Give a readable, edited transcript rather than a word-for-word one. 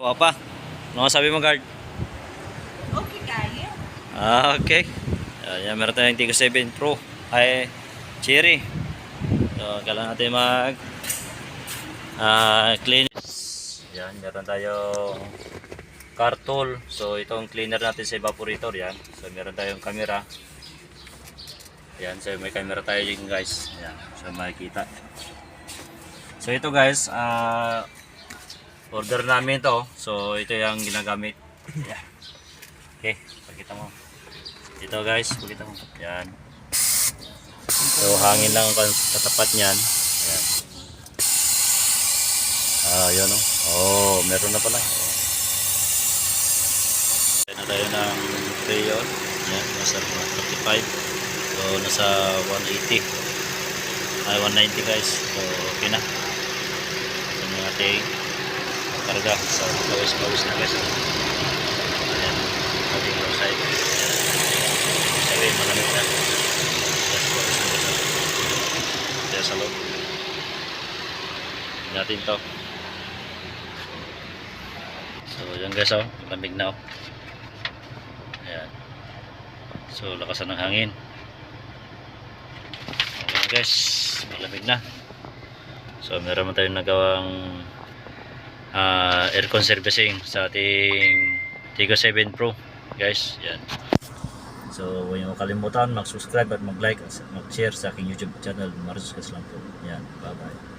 O pa, ano sabi mo, guard? Okay kaya. Okay. Ayan, meron tayong Tigo 7 Pro ay Cherry. So, kailangan natin mag clean. Yan, meron tayong car tool. So, itong cleaner natin sa evaporator. Yan. So, meron tayong camera. Yan, so may camera tayo yung guys. Yan, so makikita. So, ito guys, order namin to. So, ito yung ginagamit. Yan. Okay, pakita mo. Ito guys, pakita mo. Yan. So, hangin lang ang katapat niyan. Yan. Yun o. Oh, meron na pala. Kaya na tayo ng rayon. Yan, nasa 35. So, nasa 180. Ay, 190 guys. So, okay na. Ito yung ating karga. So, pawis-pawis na guys. Ayan. Ating outside. Sabi, malamig na. Just pawis na guys. Kaya sa loob. Natin to. So, yan guys, oh. Malamig na, oh. Ayan. So, lakasan ng hangin. Okay na guys. Malamig na. So, meron man tayong nagawang aircon servicing sa ating Tigo 7 Pro. Guys, yan. So, huwag niyo kalimutan mag-subscribe at mag-like at mag-share sa aking YouTube channel. Marcos Caslampo. Yan. Bye-bye.